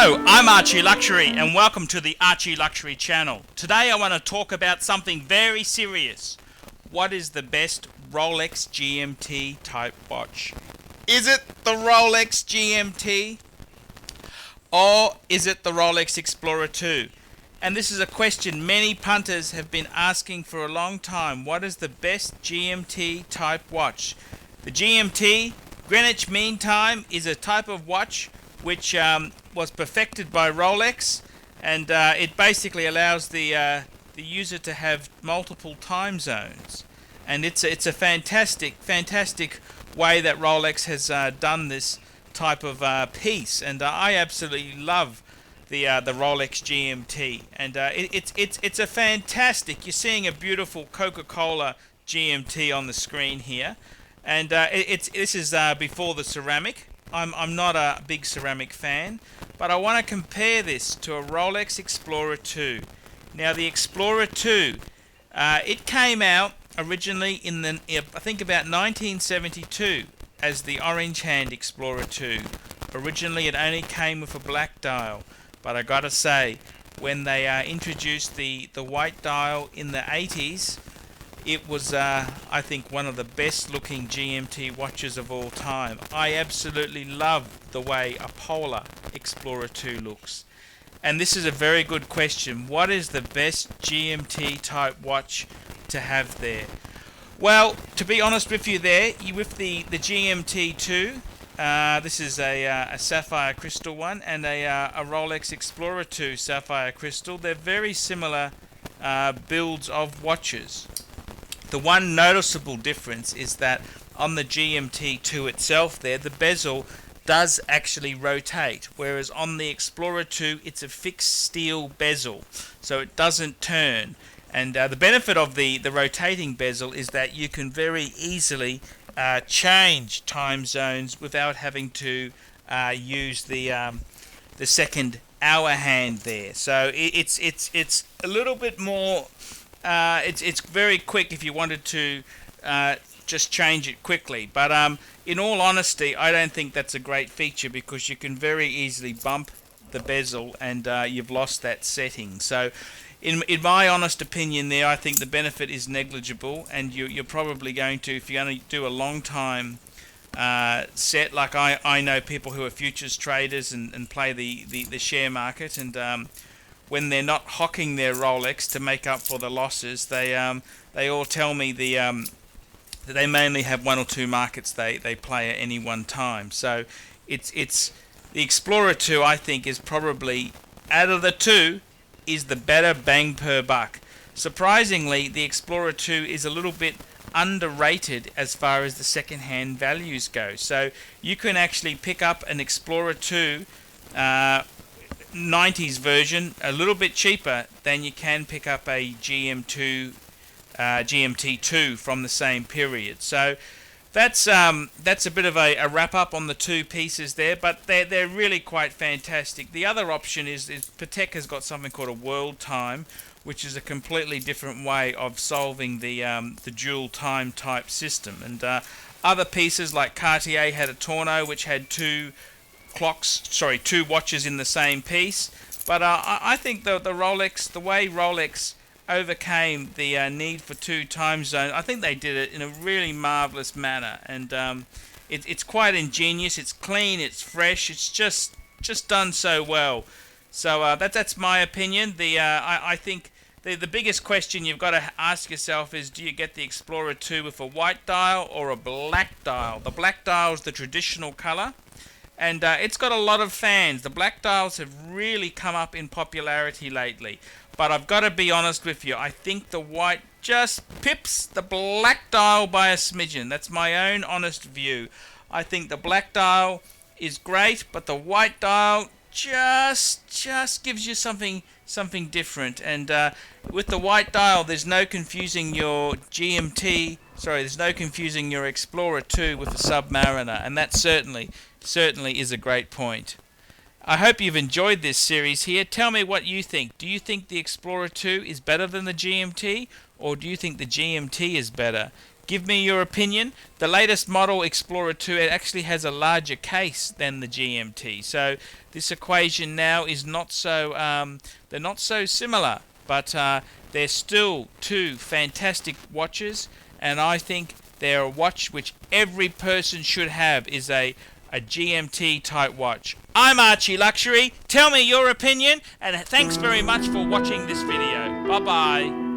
Hello, I'm Archie Luxury and welcome to the Archie Luxury channel. Today I want to talk about something very serious. What is the best Rolex GMT type watch? Is it the Rolex GMT or is it the Rolex Explorer II? And this is a question many punters have been asking for a long time. What is the best GMT type watch? The GMT, Greenwich Mean Time, is a type of watch which was perfected by Rolex, and it basically allows the user to have multiple time zones. And it's a fantastic way that Rolex has done this type of piece, and I absolutely love the Rolex GMT, and it's a fantastic. You're seeing a beautiful Coca-Cola GMT on the screen here, and this is before the ceramic. I'm not a big ceramic fan, but I want to compare this to a Rolex Explorer II. Now the Explorer II, it came out originally in I think about 1972 as the orange hand Explorer II. Originally it only came with a black dial, but I gotta say, when they introduced the white dial in the 80s, it was, I think, one of the best looking GMT watches of all time. I absolutely love the way a Polar Explorer II looks. And this is a very good question. What is the best GMT type watch to have there? Well, to be honest with you there, with the GMT II, this is a sapphire crystal one, and a Rolex Explorer II sapphire crystal. They're very similar builds of watches. The one noticeable difference is that on the GMT II itself there, the bezel does actually rotate, whereas on the Explorer II it's a fixed steel bezel, so it doesn't turn. And the benefit of the rotating bezel is that you can very easily change time zones without having to use the second hour hand there. So it's a little bit more. It's very quick if you wanted to just change it quickly, but in all honesty, I don't think that's a great feature because you can very easily bump the bezel and you've lost that setting. So in my honest opinion there, I think the benefit is negligible, and you're probably going to, if you're going to do a long time set, like I know people who are futures traders and play the share market, and when they're not hocking their Rolex to make up for the losses, they all tell me that they mainly have one or two markets they play at any one time. So it's the Explorer II, I think, is probably, out of the two, is the better bang per buck. Surprisingly, the Explorer II is a little bit underrated as far as the second-hand values go. So you can actually pick up an Explorer II 90s version a little bit cheaper than you can pick up a GMT II from the same period. So that's a bit of a wrap up on the two pieces there, but they're really quite fantastic. The other option is Patek has got something called a world time, which is a completely different way of solving the dual time type system. And other pieces like Cartier had a Tourneau, which had two watches in the same piece. But I think the Rolex, the way Rolex overcame the need for two time zones, I think they did it in a really marvelous manner, and it's quite ingenious. It's clean, it's fresh, it's just done so well. So that's my opinion. I think the biggest question you've got to ask yourself is, do you get the Explorer II with a white dial or a black dial? The black dial is the traditional color, and it's got a lot of fans. The black dials have really come up in popularity lately. But I've got to be honest with you, I think the white just pips the black dial by a smidgen. That's my own honest view. I think the black dial is great, but the white dial just gives you something different. And with the white dial, there's no confusing your there's no confusing your Explorer II with a Submariner, and that certainly is a great point. I hope you've enjoyed this series here. Tell me what you think. Do you think the Explorer II is better than the GMT, or do you think the GMT is better? Give me your opinion. The latest model Explorer II, it actually has a larger case than the GMT. So this equation now is not so, they're not so similar, but they're still two fantastic watches, and I think they're a watch which every person should have, is a GMT type watch. I'm Archie Luxury. Tell me your opinion, and thanks very much for watching this video. Bye bye.